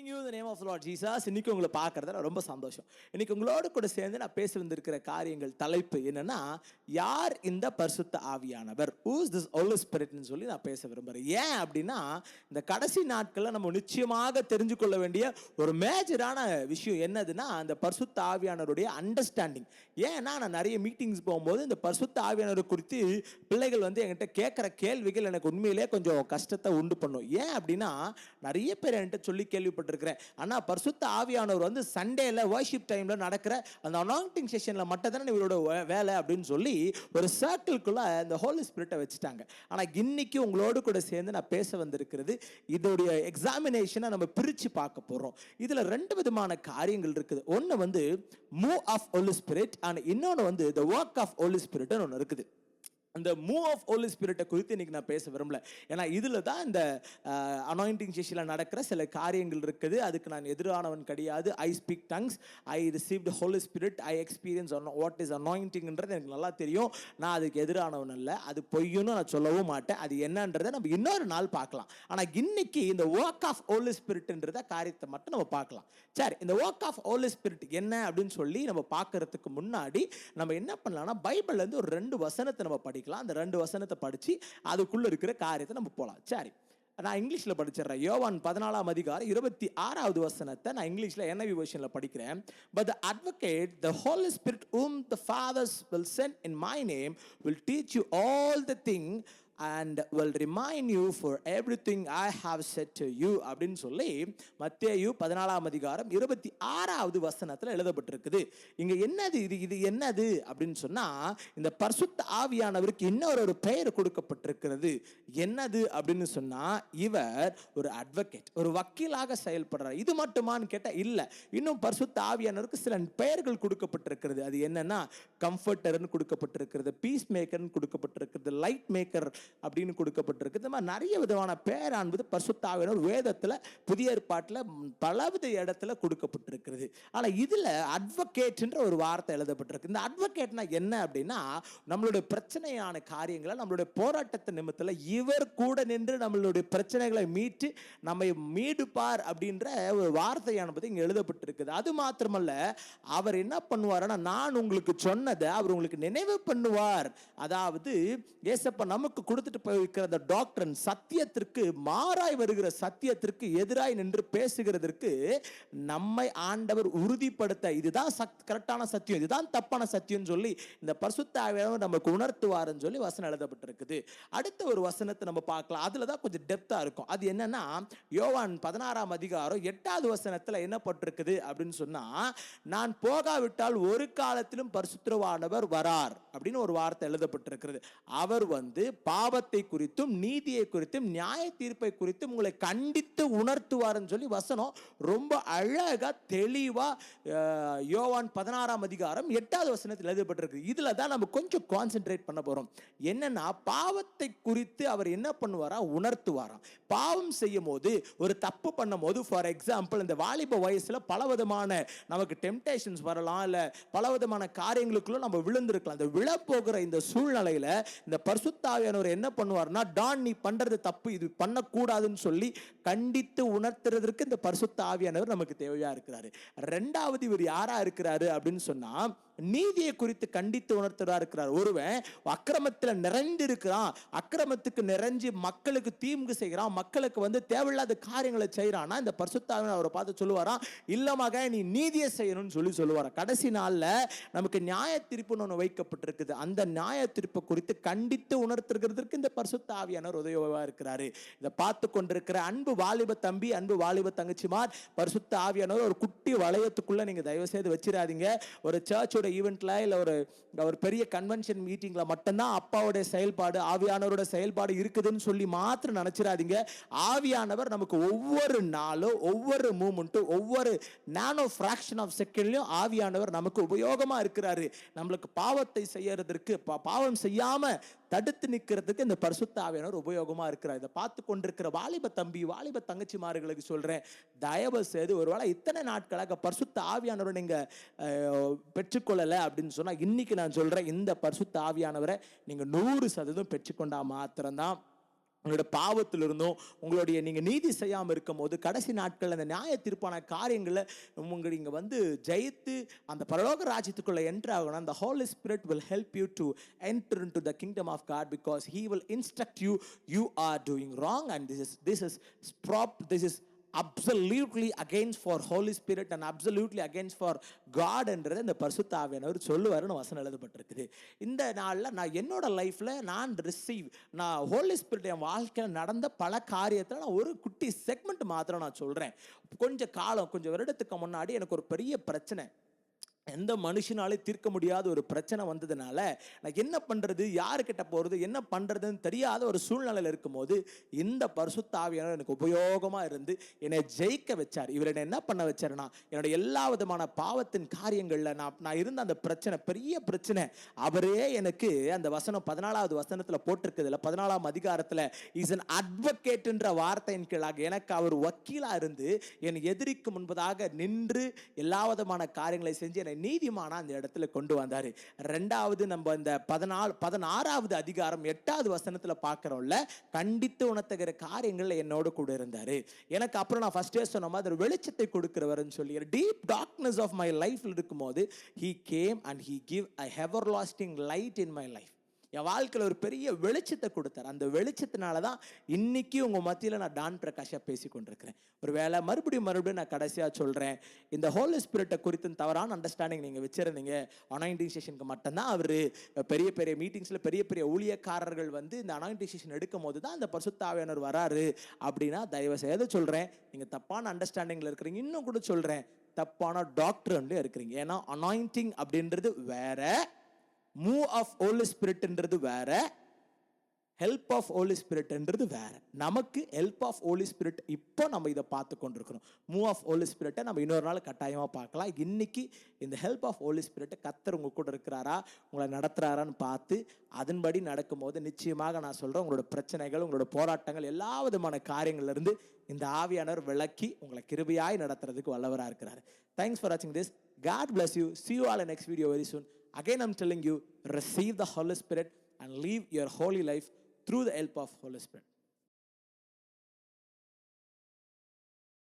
you in the name of the Lord Jesus. இன்னைக்கு உங்களை பார்க்கறதுல ரொம்ப சந்தோஷம். இன்னைக்கு உங்களோட கூட சேர்ந்து நான் பேச வந்திருக்கிற காரியங்கள் தலைப்பு என்னன்னா, யார் இந்த பரிசுத்த ஆவியானவர்? Who is this Holy Spirit ன்னு சொல்லி நான் பேச விரும்புறேன். ஏன் அப்படின்னா, இந்த கடைசி நாட்கள்ல நம்ம நிச்சயமாக தெரிஞ்சு கொள்ள வேண்டிய ஒரு மேஜரான விஷயம் என்னதுன்னா, அந்த பரிசுத்த ஆவியானவருடைய அண்டர்ஸ்டாண்டிங். ஏன்னா நான் நிறைய மீட்டிங்ஸ் போகும்போது இந்த பரிசுத்த ஆவியானவர் குறித்து பிள்ளைகள் என்கிட்ட கேட்குற கேள்விகள் எனக்கு உண்மையிலே கொஞ்சம் கஷ்டத்தை உண்டு பண்ணும். ஏன் அப்படின்னா, நிறைய பேர் என்கிட்ட சொல்லி கேள்விப்பட்டிருக்கிறேன். ஆனால் பரிசுத்த ஆவியானவர் சண்டேல வர்ஷிப் டைம்ல நடக்கிற அந்த அனாயிண்டிங் செஷன்ல மட்டும் தானே இவரோட வேலை அப்படின்னு சொல்லி ஒரு சர்க்கிள்குள்ள இந்த ஹோலி ஸ்பிரிட்டை வச்சுட்டாங்க. ஆனால் இன்னைக்கு உங்களோடு கூட சேர்ந்து நான் பேச வந்திருக்கிறது, இதோடைய எக்ஸாமினேஷனை நம்ம பிரித்து பார்க்க போகிறோம். இதில் ரெண்டு விதமான காரியங்கள் இருக்குது. ஒன்று move of holy spirit and இன்னொன்று த ஒர்க் ஆஃப் ஹோலி ஸ்பிரிட்னு ஒன்று இருக்குது. அந்த மூவ் ஆஃப் ஹோலி ஸ்பிரிட்டை குறித்து இன்னைக்கு நான் பேச விரும்பல. ஏன்னா இதில் தான் இந்த அனாயிண்டிங் செஷனில் நடக்கிற சில காரியங்கள் இருக்குது. அதுக்கு நான் எதிரானவன் கிடையாது. I speak tongues, I received holy spirit, I experience what is அனாயிண்டிங்ன்றது எனக்கு நல்லா தெரியும். நான் அதுக்கு எதிரானவன் அல்ல, அது பொய்யுன்னு நான் சொல்லவும் மாட்டேன். அது என்னன்றதை நம்ம இன்னொரு நாள் பார்க்கலாம். ஆனால் இன்னைக்கு இந்த ஒர்க் ஆஃப் ஹோலி ஸ்பிரிட்ன்றத காரியத்தை மட்டும் நம்ம பார்க்கலாம். சரி, இந்த ஒர்க் ஆஃப் ஹோலி ஸ்பிரிட் என்ன அப்படின்னு சொல்லி நம்ம பார்க்கறதுக்கு முன்னாடி நம்ம என்ன பண்ணலாம்னா, பைபிள்லேருந்து ஒரு 2 வசனத்தை நம்ம படிக்கலாம். அந்த 2 வசனத்தை படிச்சு அதுக்குள்ள இருக்கிற காரியத்தை நம்ம போலாம். சரி, நான் இங்கிலீஷ்ல படிச்சிடறேன். யோவான் 14ஆம் அதிகாரம் 26வது வசனத்தை நான் இங்கிலீஷ்ல NIV வெர்ஷன்ல படிக்கிறேன். But the advocate, the Holy Spirit whom the fathers will send in my name will teach you all the things and will remind you for everything I have said to you அப்படின்னு சொல்லி மத்தேயு 14ஆம் அதிகாரம் 26வது வசனத்தில் எழுதப்பட்டிருக்குது. இங்க என்னது இது என்னது அப்படின்னு சொன்னா, இந்த பரிசுத்த ஆவியானவருக்கு இன்னொரு பெயர் கொடுக்கப்பட்டிருக்கிறது. என்னது அப்படின்னு சொன்னா, இவர் ஒரு அட்வொகேட், ஒரு வக்கீலாக செயல்படுறார். இது மட்டுமான்னு கேட்டா இல்ல, இன்னும் பரிசுத்த ஆவியானவருக்கு சில பெயர்கள் கொடுக்கப்பட்டிருக்கிறது. அது என்னன்னா, கம்ஃபர்டர்னு கொடுக்கப்பட்டிருக்கிறது, பீஸ் மேக்கர்னு கொடுக்கப்பட்டிருக்கிறது, லைட் மேக்கர் அப்படின்னு கொடுக்கப்பட்டிருக்கு. இந்த மாதிரி நிறைய விதமான பேரானது பரிசுத்த ஆவியானவர் வேதத்தில் புதிய ஏற்பாட்டில் பலவித இடத்துல கொடுக்கப்பட்டிருக்கிறது. ஆனால் இதில் அட்வொகேட்ன்ற ஒரு வார்த்தை எழுதப்பட்டிருக்கு. இந்த அட்வொகேட்னா என்ன அப்படின்னா, நம்மளுடைய பிரச்சனையான காரியங்களை, நம்மளுடைய போராட்டத்தை நிமித்தத்தில் இவர் கூட நின்று நம்மளுடைய பிரச்சனைகளை மீட்டு நம்மை மீடுப்பார் அப்படின்ற ஒரு வார்த்தையானது இங்கே எழுதப்பட்டிருக்குது. அது மாத்திரமல்ல, அவர் என்ன பண்ணுவார்னா, நான் உங்களுக்கு சொன்னதை அவர் உங்களுக்கு நினைவு பண்ணுவார். அதாவது ஏசப்பா நமக்கு கொடுத்துட்டு போயிருக்கிற அந்த டாக்டரின் சத்தியத்திற்கு மாறாய் வருகிற சத்தியத்திற்கு எதிராய் நின்று பேசுகிறதற்கு நம்மை ஆண்டவர் உறுதிப்படுத்த, இதுதான் கரெக்டான சத்தியம், இதுதான் தப்பான சத்தியம் சொல்லி இந்த பரிசுத்த ஆவியானவர் நமக்கு உணர்த்துவார்னு சொல்லி வசனம் எழுதப்பட்டிருக்குது. அடுத்த ஒரு வசனத்தை நம்ம பார்க்கலாம். அதுல தான் கொஞ்சம் டெப்தா இருக்கும். அது என்னன்னா, யோவான் 16ஆம் அதிகாரம் 8வது வசனத்துல என்ன பட்டிருக்குது அப்படின்னு சொன்னா, நான் போகாவிட்டால் ஒரு காலத்திலும் பரிசுத்தவானவர் வரார் அப்படின்னு ஒரு வார்த்தை எழுதப்பட்டிருக்கிறது. அவர் பாவத்தை குறித்தும் நீதியை குறித்தும் நியாய தீர்ப்பை குறித்தும் உங்களை கண்டித்து உணர்த்துவார்னு சொல்லி வசனம் ரொம்ப அழகா தெளிவா யோவான் 16ஆம் அதிகாரம் 8வது வசனத்தில் எழுதப்பட்டிருக்கு. இதுல தான் நம்ம கொஞ்சம் கான்சென்ட்ரேட் பண்ண போறோம். என்னன்னா, பாவத்தை குறித்து அவர் என்ன பண்ணுவாரா, உணர்த்துவாராம். பாவம் செய்யும் போது, ஒரு தப்பு பண்ணும் போது, ஃபார் எக்ஸாம்பிள் இந்த வாலிப வயசுல பலவிதமான நமக்கு டெம்டேஷன்ஸ் வரலாம், இல்ல பலவிதமான காரியங்களுக்குள்ள நம்ம விழுந்திருக்கலாம். அந்த விழப்போகிற இந்த சூழ்நிலையில இந்த பரிசுத்த ஆவியானவர் என்ன பண்ணுவார்னா, டான் நீ பண்றது தப்பு, இது பண்ணக்கூடாதுன்னு சொல்லி கண்டித்து உணர்த்துறதற்கு இந்த பரிசுத்த ஆவியானவர் நமக்கு தேவையா இருக்கிறாரு. ரெண்டாவது, இவர் யாரா இருக்கிறாரு அப்படின்னு சொன்னா, நீதியை குறித்து கண்டித்து உணர்த்துறா இருக்கிறார். ஒருவன் அக்கிரமத்தில் நிறைந்து இருக்கிறான், அக்கிரமத்துக்கு நிறைஞ்சு மக்களுக்கு தீங்கு செய்கிறான், மக்களுக்கு தேவையில்லாத காரியங்களை செய்யறான்னா, இந்த பரிசுத்த ஆவியானவர் அவரை பார்த்து சொல்லுவாராம், இல்லமாக நீ நீதியை செய்யணும்னு சொல்லுவாரா. கடைசி நாள்ல நமக்கு நியாய தீர்ப்புன்னு ஒன்று வைக்கப்பட்டிருக்குது. அந்த நியாய தீர்ப்பு குறித்து கண்டித்து உணர்த்துகிறதுக்கு இந்த பரிசுத்த ஆவியானவர் உதவியா இருக்கிறாரு. இதை பார்த்து கொண்டிருக்கிற அன்பு வாலிப தம்பி, அன்பு வாலிப தங்கச்சிமார், பரிசுத்த ஆவியானவர் ஒரு குட்டி வளையத்துக்குள்ள நீங்க தயவு செய்து வச்சிடாதீங்க. ஒரு சர்ச்சோட ஈவெண்ட்ல இல்ல ஒரு பெரிய கன்வென்ஷன் மீட்டிங்ல மட்டும்தான் அப்பாவுடைய செயல்பாடு, ஆவியானவரோட செயல்பாடு இருக்குதுன்னு சொல்லி மாத்திரம் நினைச்சிடாதீங்க. ஆவியானவர் நமக்கு ஒவ்வொரு நாளும், ஒவ்வொரு மூமெண்ட்டும், ஒவ்வொரு நானோ ஃபிராக்ஷன் ஆஃப் செகண்ட்லயும் ஆவியானவர் நமக்கு உபயோகமா இருக்கிறாரு. நம்மளுக்கு பாவத்தை செய்யறதற்கு, பாவம் செய்யாம தடுத்து நிற்கிறதுக்கு இந்த பரிசுத்த ஆவியானவர் உபயோகமா இருக்கிறார். இதை பார்த்து கொண்டிருக்கிற வாலிப தம்பி, வாலிப தங்கச்சிமார்களுக்கு சொல்றேன், தயவு செய்து ஒருவேளை இத்தனை நாட்களாக பரிசுத்த ஆவியானவரை நீங்க பெற்றுக்கொள்ளல அப்படின்னு சொன்னா, இன்னைக்கு நான் சொல்றேன், இந்த பரிசுத்த ஆவியானவரை நீங்க 100% பெற்றுக்கொண்டா மாத்திரம்தான் உங்களோட பாவத்திலிருந்தும் உங்களுடைய நீங்க நீதி செய்யாமல் இருக்கும் போது கடைசி நாட்கள் அந்த நியாய தீர்ப்பான காரியங்களை நீங்க வந்து ஜெயித்து அந்த பரலோக ராஜ்யத்துக்குள்ள என்டர் ஆகணும். the Holy Spirit will help you to enter into the kingdom of God because he will instruct you are doing wrong, and this is absolutely against for Holy Spirit and absolutely against for God என்றது இந்த பரிசுத்த ஆவியானவர் சொல்லுவாருன்னு வசனம் எழுதப்பட்டிருக்குது. இந்த நாளில் நான் என்னோட லைஃப்ல நான் ஹோலி ஸ்பிரிட் என் வாழ்க்கையில் நடந்த பல காரியத்தில் நான் ஒரு குட்டி செக்மெண்ட் மாத்திரம் நான் சொல்றேன். கொஞ்சம் வருடத்துக்கு முன்னாடி எனக்கு ஒரு பெரிய பிரச்சனை, எந்த மனுஷனாலே தீர்க்க முடியாத ஒரு பிரச்சனை வந்ததுனால நான் என்ன பண்றது, யாருக்கிட்ட போறது, என்ன பண்றதுன்னு தெரியாத ஒரு சூழ்நிலையில் இருக்கும்போது இந்த பரிசுத்த ஆவியானவர் எனக்கு உபயோகமா இருந்து என்னை ஜெயிக்க வச்சார். இவர் என்ன பண்ண வச்சாருன்னா, என்னோட எல்லா விதமான பாவத்தின் காரியங்கள்ல நான் இருந்த அந்த பிரச்சனை, பெரிய பிரச்சனை, அவரே எனக்கு அந்த வசனம் 14வது வசனத்துல போட்டிருக்குதுல, 14ஆம் அதிகாரத்துல இஸ் an advocate என்ற வார்த்தையின் கீழாக எனக்கு அவர் வக்கீலா இருந்து என் எதிரிக்கு முன்பதாக நின்று எல்லா விதமான காரியங்களை செஞ்சு என்னை நீதிமானா அந்த இடத்துல கொண்டு வந்தாரு. ரெண்டாவது நம்ம இந்த 16வது அதிகாரம் 8வது வசனத்துல பார்க்கிறோம்ல, கண்டித்து உணர்த்துகிற காரியங்கள்ல என்னோட கூட இருந்தாரு. எனக்கு அப்புறம் நான் ஃபர்ஸ்டே சொன்ன மாதிரி வெளிச்சத்தை கொடுக்கிறவர்னு சொல்லி டீப் டார்க்னஸ் ஆஃப் மை லைஃப்ல இருக்கும்போது he came and he give a everlasting light in my life. என் வாழ்க்கையில் ஒரு பெரிய வெளிச்சத்தை கொடுத்தார். அந்த வெளிச்சத்தினால தான் இன்னைக்கு உங்க மத்தியில் நான் டான் பிரகாஷா பேசி கொண்டிருக்கிறேன். ஒரு வேளை மறுபடியும் நான் கடைசியாக சொல்றேன், இந்த ஹோலி ஸ்பிரிட்டை குறித்து தவறான அண்டர்ஸ்டாண்டிங் நீங்க வச்சிருந்தீங்க. அனாயிண்டிங் செஷனுக்கு மட்டும்தான் அவர் பெரிய பெரிய மீட்டிங்ஸ்ல பெரிய பெரிய ஊழியக்காரர்கள் வந்து இந்த அனாயிண்டிங் செஷன் எடுக்கும் போது தான் அந்த பரிசுத்த ஆவியானவர் வராரு அப்படின்னா தயவு செய்து சொல்றேன், நீங்க தப்பான அண்டர்ஸ்டாண்டிங்ல இருக்கிறீங்க. இன்னும் கூட சொல்றேன், தப்பான டாக்டர்ல இருக்கிறீங்க. ஏன்னா அனாயிண்டிங் அப்படின்றது வேற, மூவ் ஆஃப் ஹோலி ஸ்பிரிட்ன்றது வேற, ஹெல்ப் ஆஃப் ஹோலி ஸ்பிரிட்ன்றது வேற. நமக்கு ஹெல்ப் ஆஃப் ஹோலி ஸ்பிரிட் இப்போ நம்ம இதை பார்த்து கொண்டிருக்கிறோம். மூவ் ஆஃப் ஹோலி ஸ்பிரிட்டை நம்ம இன்னொரு நாள் கட்டாயமாக பார்க்கலாம். இன்னைக்கு இந்த ஹெல்ப் ஆஃப் ஹோலி ஸ்பிரிட்டை கர்த்தர் உங்க கூட இருக்கிறாரா, உங்களை நடத்துறாரான்னு பார்த்து அதன்படி நடக்கும்போது நிச்சயமாக நான் சொல்றேன், உங்களோட பிரச்சனைகள், உங்களோட போராட்டங்கள், எல்லா விதமான காரியங்கள்ல இருந்து இந்த ஆவியானவர் விளக்கி உங்களை கிருபையாய் நடத்துறதுக்கு வல்லவராக இருக்கிறார். Thanks for watching this. God bless you. See you all in next video very soon. Again, I'm telling you, receive the Holy Spirit and live your holy life through the help of Holy Spirit.